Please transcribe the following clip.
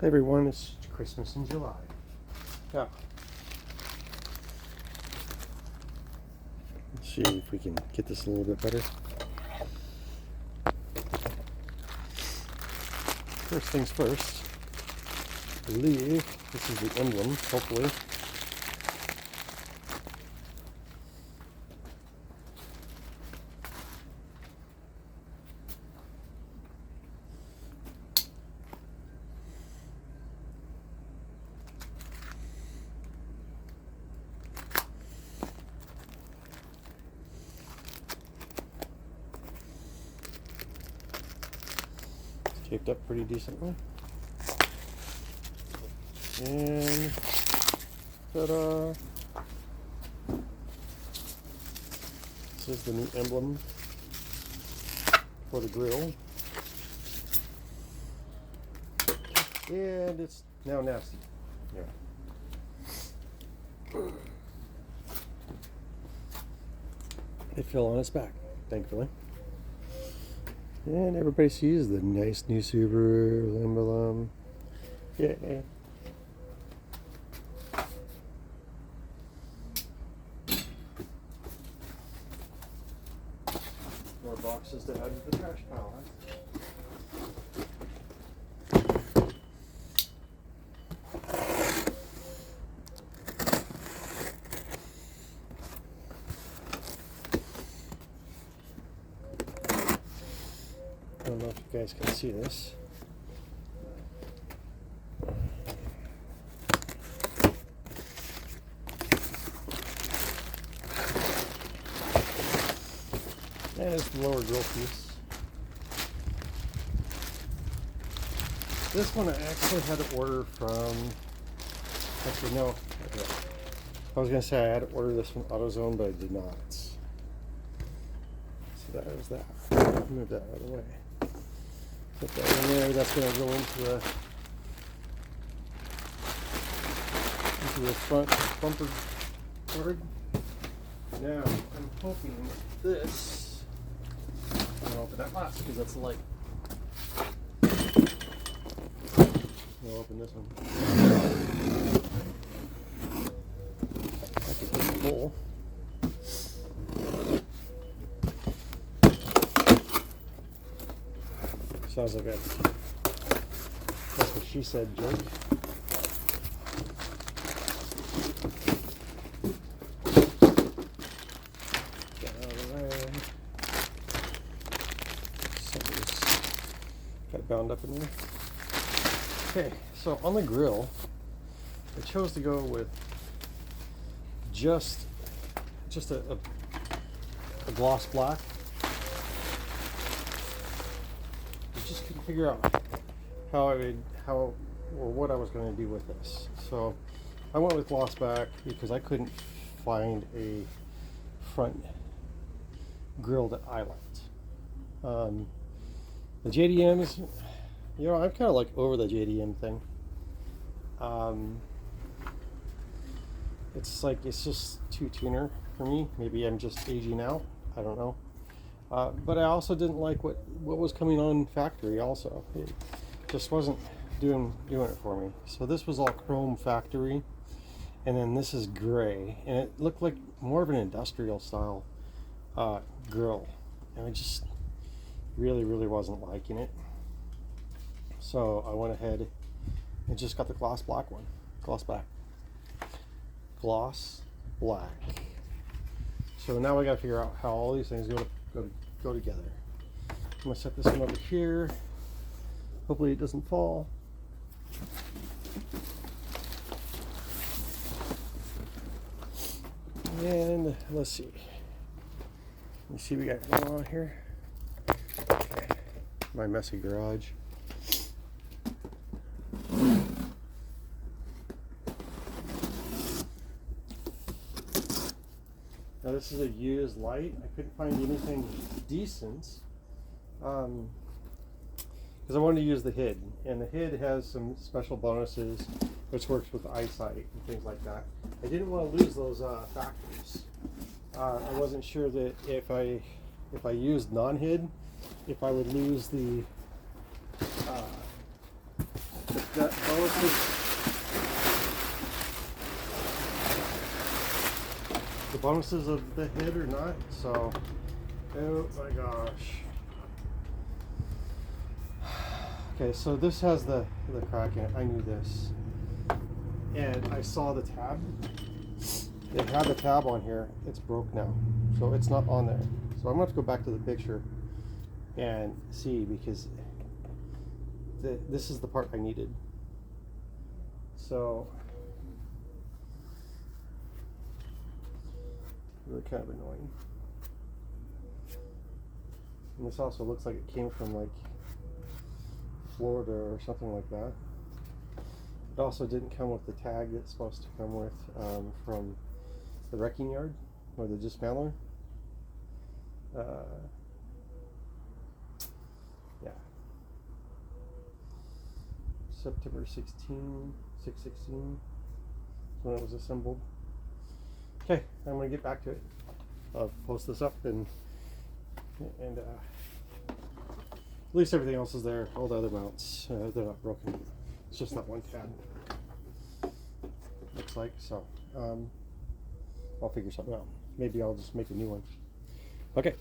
Hey everyone, it's Christmas in July. Yeah. Let's see if we can get this a little bit better. First things first, I believe this is the emblem, hopefully. Taped up pretty decently. And ta-da! This is the new emblem for the grill. And it's now nasty. Yeah. It fell on its back, thankfully. And everybody sees the nice new Subaru emblem. Yay. More boxes to add to the trash pile, huh? I don't know if you guys can see this. And it's the lower grill piece. This one I actually had to order from, actually no, I was going to say I had to order this from AutoZone, but I did not. So that was that. Move that out of the way. Put that in there. That's going to go into the front bumper guard. Now I'm hoping this. I'm gonna open that last because that's the light. We'll open this one. I can put the hole. Sounds like that's what she said, joke. Get out of the way. Something's got bound up in there. Okay, so on the grill, I chose to go with just a gloss black. Just couldn't figure out what I was going to do with this. So I went with gloss black because I couldn't find a front grill that I liked. The JDMs, you know, I'm kind of like over the JDM thing. It's like it's just too tuner for me. Maybe I'm just aging out. I don't know. But I also didn't like what was coming on factory also. It just wasn't doing it for me. So this was all chrome factory, and then this is gray, and it looked like more of an industrial style grill, and I just really wasn't liking it. So I went ahead and just got the gloss black one. Gloss black. So now we got to figure out how all these things go together. I'm gonna set this one over here. Hopefully it doesn't fall. And let's see. Let me see what we got going on here. Okay. My messy garage. Now this is a used light. I couldn't find anything decent because I wanted to use the HID, and the HID has some special bonuses which works with eyesight and things like that. I didn't want to lose those factors. I wasn't sure that if I used non-HID, if I would lose the That the bonuses of the hit or not. So, oh my gosh. Okay, so this has the crack in it. I knew this, and I saw the tab. They had the tab on here. It's broke now, so it's not on there. So I'm going to have to go back to the picture and see, because this is the part I needed. So really kind of annoying. And this also looks like it came from like Florida or something like that. It also didn't come with the tag it's supposed to come with from the wrecking yard or the dismantler. Yeah. September 616 when it was assembled. Okay, I'm going to get back to it. I'll post this up and at least everything else is there. All the other mounts, they're not broken. It's just that one tab. Looks like so. I'll figure something out. Maybe I'll just make a new one. Okay.